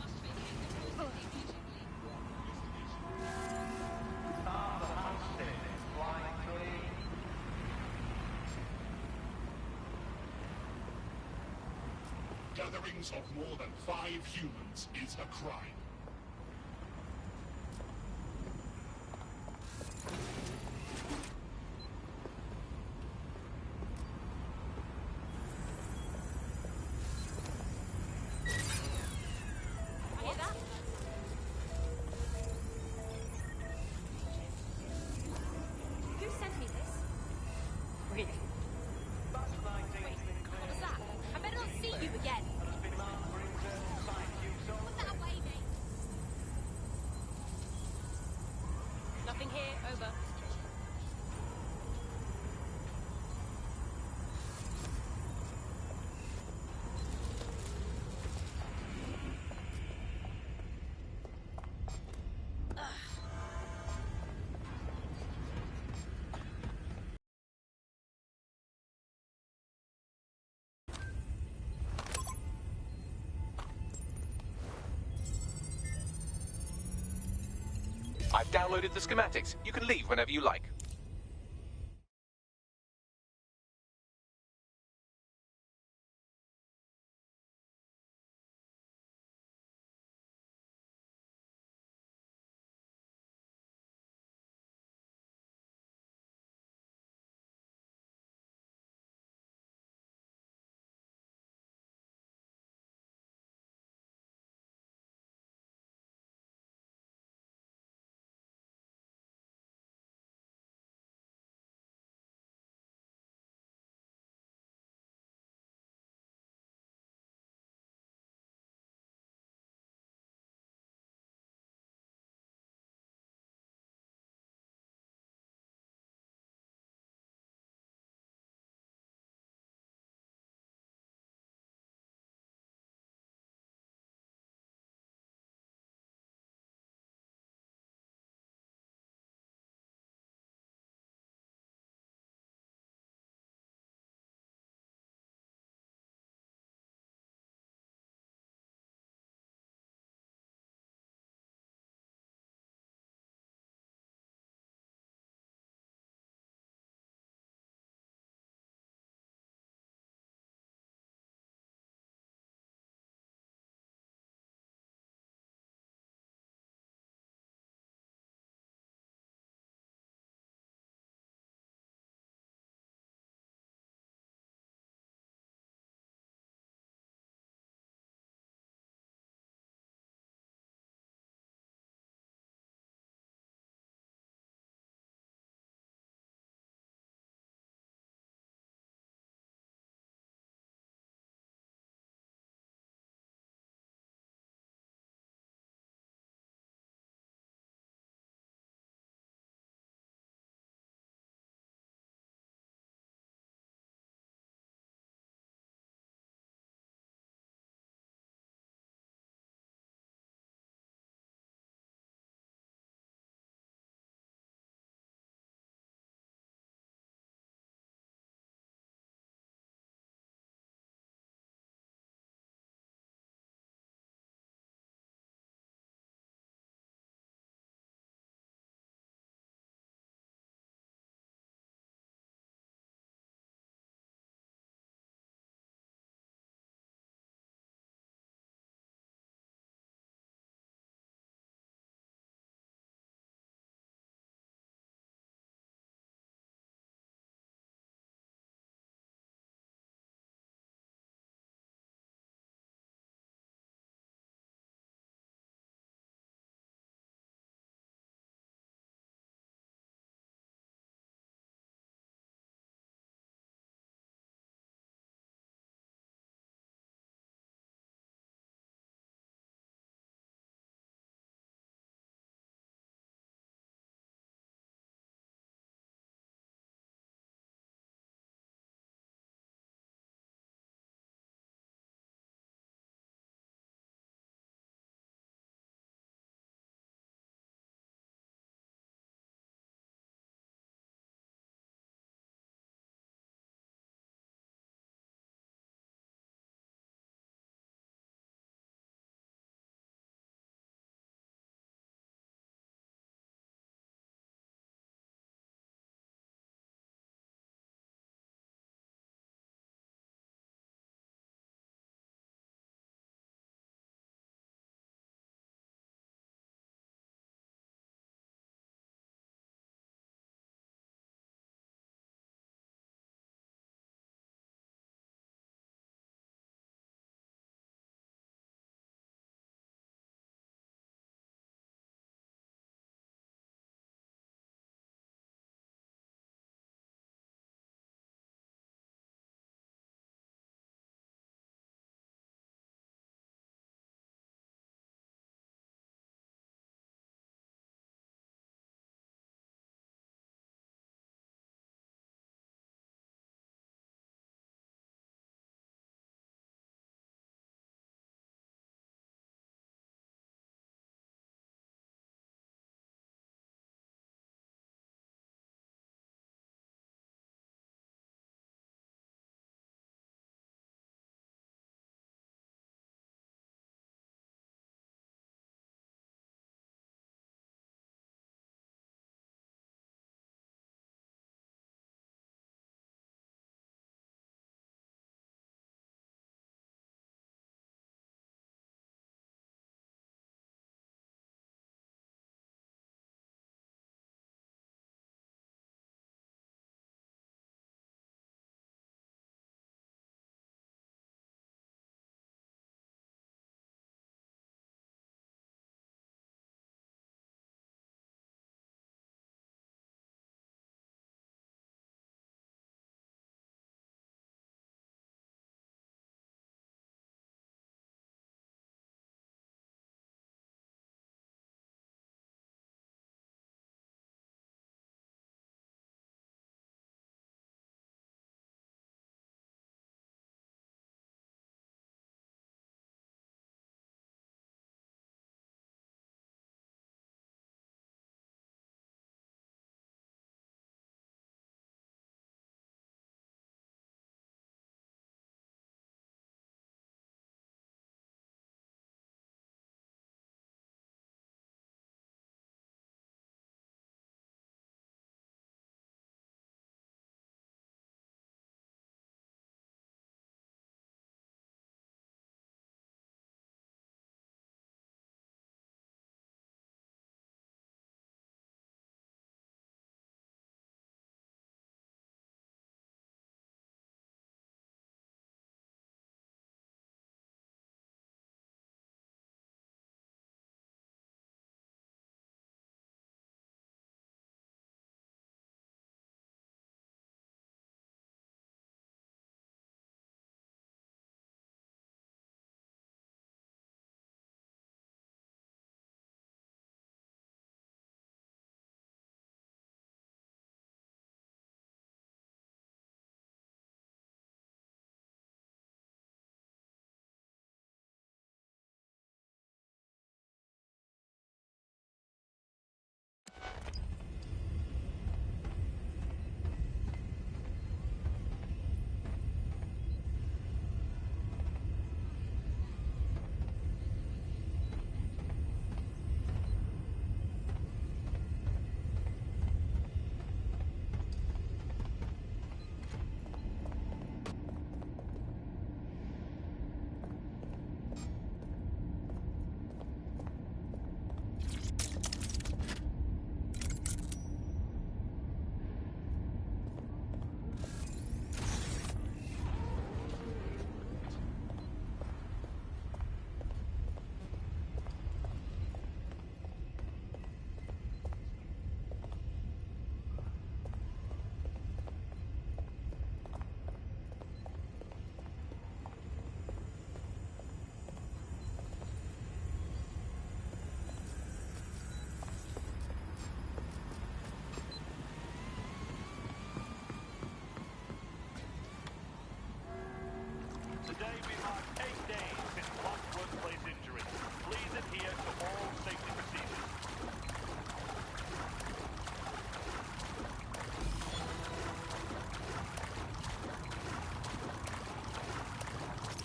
Gatherings of more than 5 humans is a crime. Hear that? Who sent me this? Really? Wait, what was that? I better not see you again. Put that away, mate. Nothing here, over. I've downloaded the schematics. You can leave whenever you like.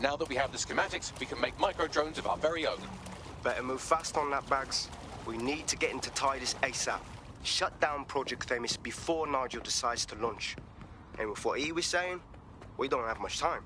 Now that we have the schematics, we can make micro-drones of our very own. Better move fast on that, Bags. We need to get into Titus ASAP. Shut down Project Themis before Nigel decides to launch. And with what he was saying, we don't have much time.